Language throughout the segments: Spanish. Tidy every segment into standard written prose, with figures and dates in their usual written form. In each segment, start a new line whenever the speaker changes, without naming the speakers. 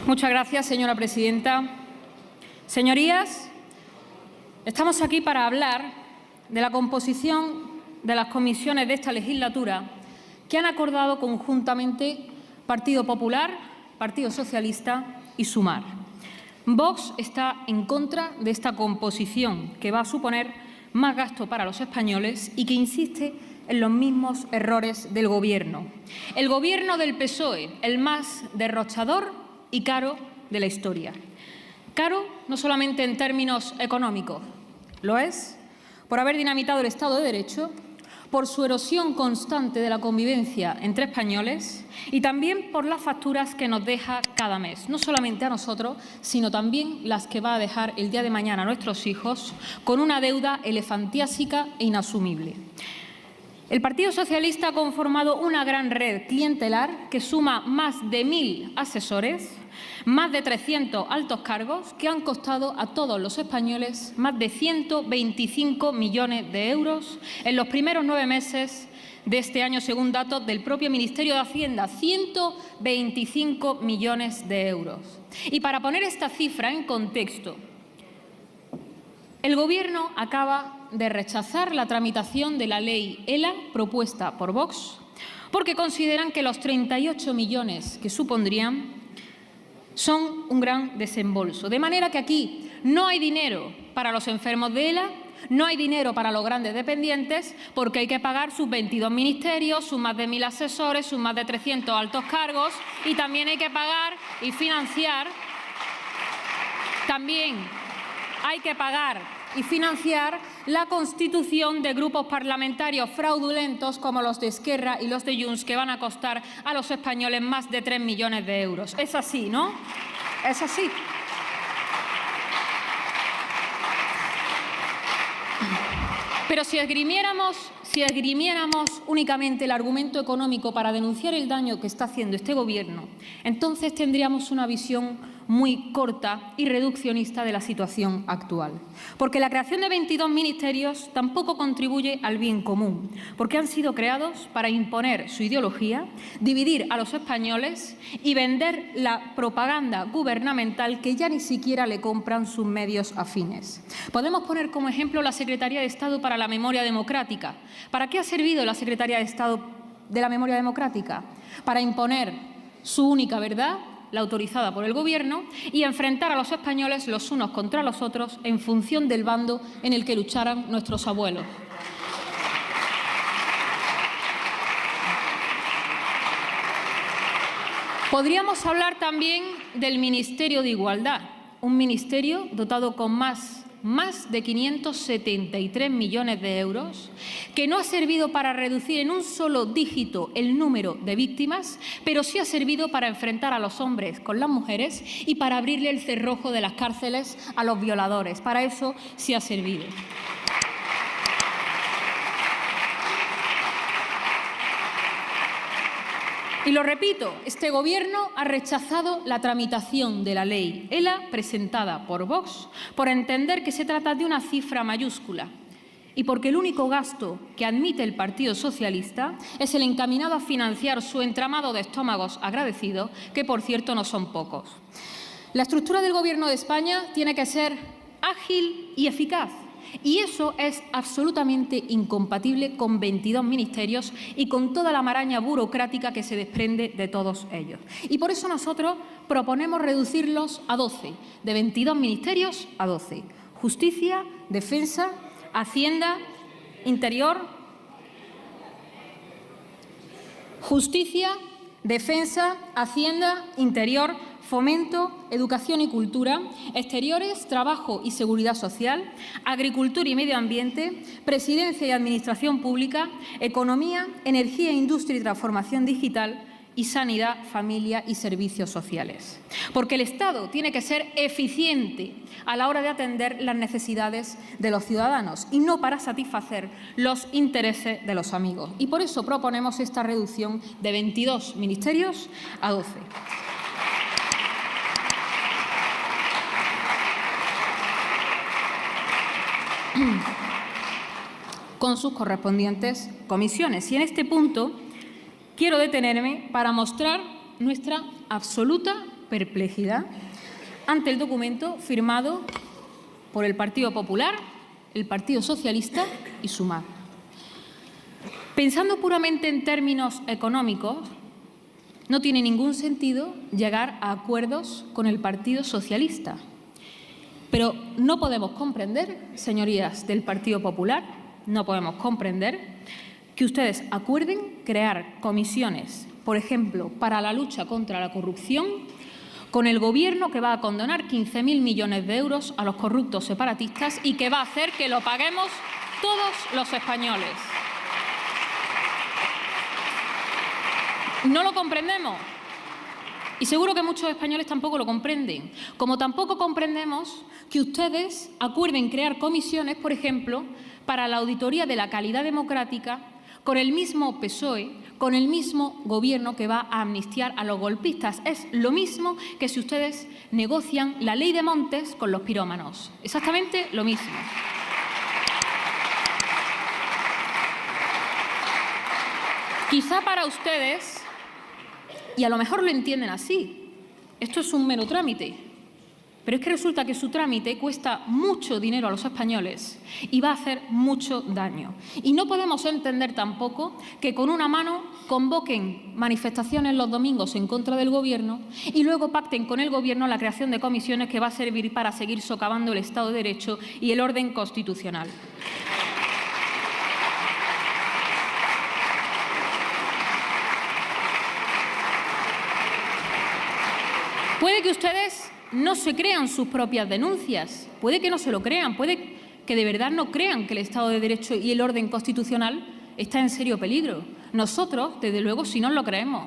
Muchas gracias, señora presidenta. Señorías, estamos aquí para hablar de la composición de las comisiones de esta legislatura que han acordado conjuntamente Partido Popular, Partido Socialista y Sumar. Vox está en contra de esta composición, que va a suponer más gasto para los españoles y que insiste en los mismos errores del Gobierno. El Gobierno del PSOE, el más derrochador y caro de la historia. Caro no solamente en términos económicos, lo es por haber dinamitado el Estado de Derecho, por su erosión constante de la convivencia entre españoles y también por las facturas que nos deja cada mes, no solamente a nosotros, sino también las que va a dejar el día de mañana a nuestros hijos, con una deuda elefantiásica e inasumible. El Partido Socialista ha conformado una gran red clientelar que suma más de 1.000 asesores, más de 300 altos cargos que han costado a todos los españoles más de 125 millones de euros en los primeros 9 meses de este año, según datos del propio Ministerio de Hacienda, 125 millones de euros. Y para poner esta cifra en contexto, el Gobierno acaba de rechazar la tramitación de la ley ELA propuesta por Vox porque consideran que los 38 millones que supondrían son un gran desembolso. De manera que aquí no hay dinero para los enfermos de ELA, no hay dinero para los grandes dependientes, porque hay que pagar sus 22 ministerios, sus más de 1.000 asesores, sus más de 300 altos cargos, y también hay que pagar y financiar, la constitución de grupos parlamentarios fraudulentos como los de Esquerra y los de Junts, que van a costar a los españoles más de 3 millones de euros. Es así, ¿no? Es así. Pero si esgrimiéramos únicamente el argumento económico para denunciar el daño que está haciendo este Gobierno, entonces tendríamos una visión muy corta y reduccionista de la situación actual. Porque la creación de 22 ministerios tampoco contribuye al bien común, porque han sido creados para imponer su ideología, dividir a los españoles y vender la propaganda gubernamental que ya ni siquiera le compran sus medios afines. Podemos poner como ejemplo la Secretaría de Estado para la Memoria Democrática. ¿Para qué ha servido la Secretaría de Estado de la Memoria Democrática? Para imponer su única verdad, la autorizada por el Gobierno, y enfrentar a los españoles los unos contra los otros en función del bando en el que lucharan nuestros abuelos. Podríamos hablar también del Ministerio de Igualdad, un ministerio dotado con más de 573 millones de euros, que no ha servido para reducir en un solo dígito el número de víctimas, pero sí ha servido para enfrentar a los hombres con las mujeres y para abrirle el cerrojo de las cárceles a los violadores. Para eso sí ha servido. Y lo repito, este Gobierno ha rechazado la tramitación de la ley ELA presentada por Vox por entender que se trata de una cifra mayúscula y porque el único gasto que admite el Partido Socialista es el encaminado a financiar su entramado de estómagos agradecidos, que por cierto no son pocos. La estructura del Gobierno de España tiene que ser ágil y eficaz. Y eso es absolutamente incompatible con 22 ministerios y con toda la maraña burocrática que se desprende de todos ellos. Y por eso nosotros proponemos reducirlos a 12, de 22 ministerios a 12. Justicia, Defensa, Hacienda, Interior. Justicia, Defensa, Hacienda, Interior, Fomento, Educación y Cultura, Exteriores, Trabajo y Seguridad Social, Agricultura y Medio Ambiente, Presidencia y Administración Pública, Economía, Energía, Industria y Transformación Digital y Sanidad, Familia y Servicios Sociales. Porque el Estado tiene que ser eficiente a la hora de atender las necesidades de los ciudadanos y no para satisfacer los intereses de los amigos. Y por eso proponemos esta reducción de 22 ministerios a 12. con sus correspondientes comisiones. Y en este punto quiero detenerme para mostrar nuestra absoluta perplejidad ante el documento firmado por el Partido Popular, el Partido Socialista y Sumar. Pensando puramente en términos económicos, no tiene ningún sentido llegar a acuerdos con el Partido Socialista. Pero no podemos comprender, señorías del Partido Popular, no podemos comprender que ustedes acuerden crear comisiones, por ejemplo, para la lucha contra la corrupción, con el Gobierno que va a condonar 15.000 millones de euros a los corruptos separatistas y que va a hacer que lo paguemos todos los españoles. No lo comprendemos y seguro que muchos españoles tampoco lo comprenden, como tampoco comprendemos que ustedes acuerden crear comisiones, por ejemplo, para la auditoría de la calidad democrática con el mismo PSOE, con el mismo Gobierno que va a amnistiar a los golpistas. Es lo mismo que si ustedes negocian la ley de montes con los pirómanos. Exactamente lo mismo. Quizá para ustedes, y a lo mejor lo entienden así, esto es un mero trámite, pero es que resulta que su trámite cuesta mucho dinero a los españoles y va a hacer mucho daño. Y no podemos entender tampoco que con una mano convoquen manifestaciones los domingos en contra del Gobierno y luego pacten con el Gobierno la creación de comisiones que va a servir para seguir socavando el Estado de Derecho y el orden constitucional. Puede que ustedes no se crean sus propias denuncias, puede que no se lo crean, puede que de verdad no crean que el Estado de Derecho y el orden constitucional está en serio peligro. Nosotros, desde luego, sí nos lo creemos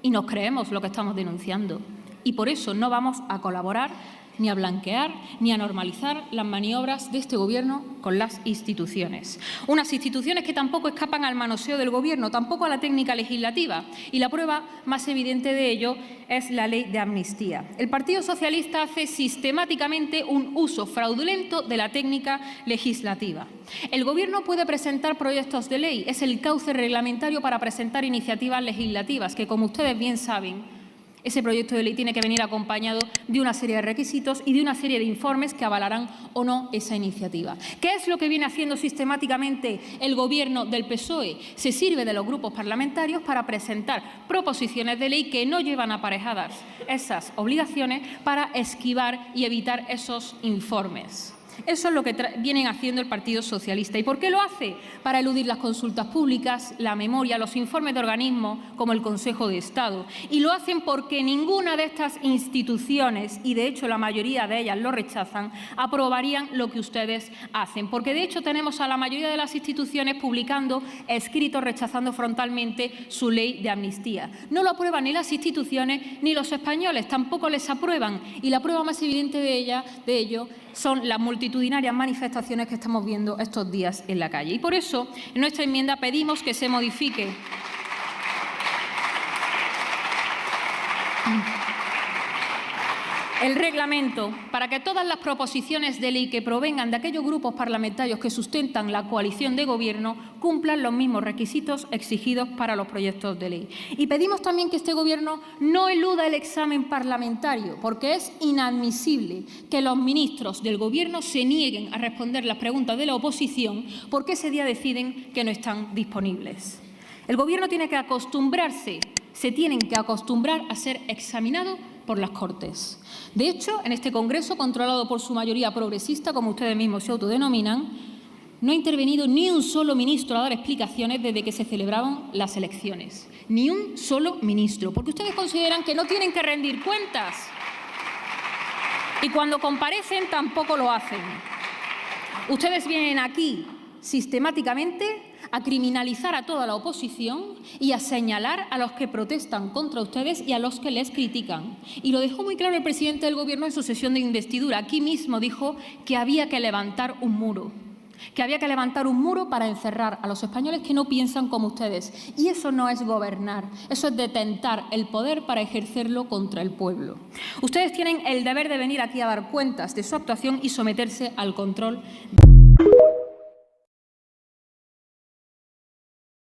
y nos creemos lo que estamos denunciando. Y por eso no vamos a colaborar ni a blanquear ni a normalizar las maniobras de este Gobierno con las instituciones. Unas instituciones que tampoco escapan al manoseo del Gobierno, tampoco a la técnica legislativa. Y la prueba más evidente de ello es la ley de amnistía. El Partido Socialista hace sistemáticamente un uso fraudulento de la técnica legislativa. El Gobierno puede presentar proyectos de ley, es el cauce reglamentario para presentar iniciativas legislativas que, como ustedes bien saben, ese proyecto de ley tiene que venir acompañado de una serie de requisitos y de una serie de informes que avalarán o no esa iniciativa. ¿Qué es lo que viene haciendo sistemáticamente el Gobierno del PSOE? Se sirve de los grupos parlamentarios para presentar proposiciones de ley que no llevan aparejadas esas obligaciones para esquivar y evitar esos informes. Eso es lo que vienen haciendo el Partido Socialista. ¿Y por qué lo hace? Para eludir las consultas públicas, la memoria, los informes de organismos como el Consejo de Estado. Y lo hacen porque ninguna de estas instituciones, y de hecho la mayoría de ellas lo rechazan, aprobarían lo que ustedes hacen. Porque de hecho tenemos a la mayoría de las instituciones publicando escritos rechazando frontalmente su ley de amnistía. No lo aprueban ni las instituciones ni los españoles, tampoco les aprueban. Y la prueba más evidente de ello son las multitudinarias manifestaciones que estamos viendo estos días en la calle. Y por eso, en nuestra enmienda pedimos que se modifique el reglamento para que todas las proposiciones de ley que provengan de aquellos grupos parlamentarios que sustentan la coalición de Gobierno cumplan los mismos requisitos exigidos para los proyectos de ley. Y pedimos también que este Gobierno no eluda el examen parlamentario, porque es inadmisible que los ministros del Gobierno se nieguen a responder las preguntas de la oposición porque ese día deciden que no están disponibles. El Gobierno tiene que acostumbrarse, se tienen que acostumbrar a ser examinados por las Cortes. De hecho, en este Congreso, controlado por su mayoría progresista, como ustedes mismos se autodenominan, no ha intervenido ni un solo ministro a dar explicaciones desde que se celebraban las elecciones. Ni un solo ministro, porque ustedes consideran que no tienen que rendir cuentas. Y cuando comparecen tampoco lo hacen. Ustedes vienen aquí sistemáticamente a criminalizar a toda la oposición y a señalar a los que protestan contra ustedes y a los que les critican. Y lo dejó muy claro el presidente del Gobierno en su sesión de investidura. Aquí mismo dijo que había que levantar un muro. Que había que levantar un muro para encerrar a los españoles que no piensan como ustedes. Y eso no es gobernar, eso es detentar el poder para ejercerlo contra el pueblo. Ustedes tienen el deber de venir aquí a dar cuentas de su actuación y someterse al control.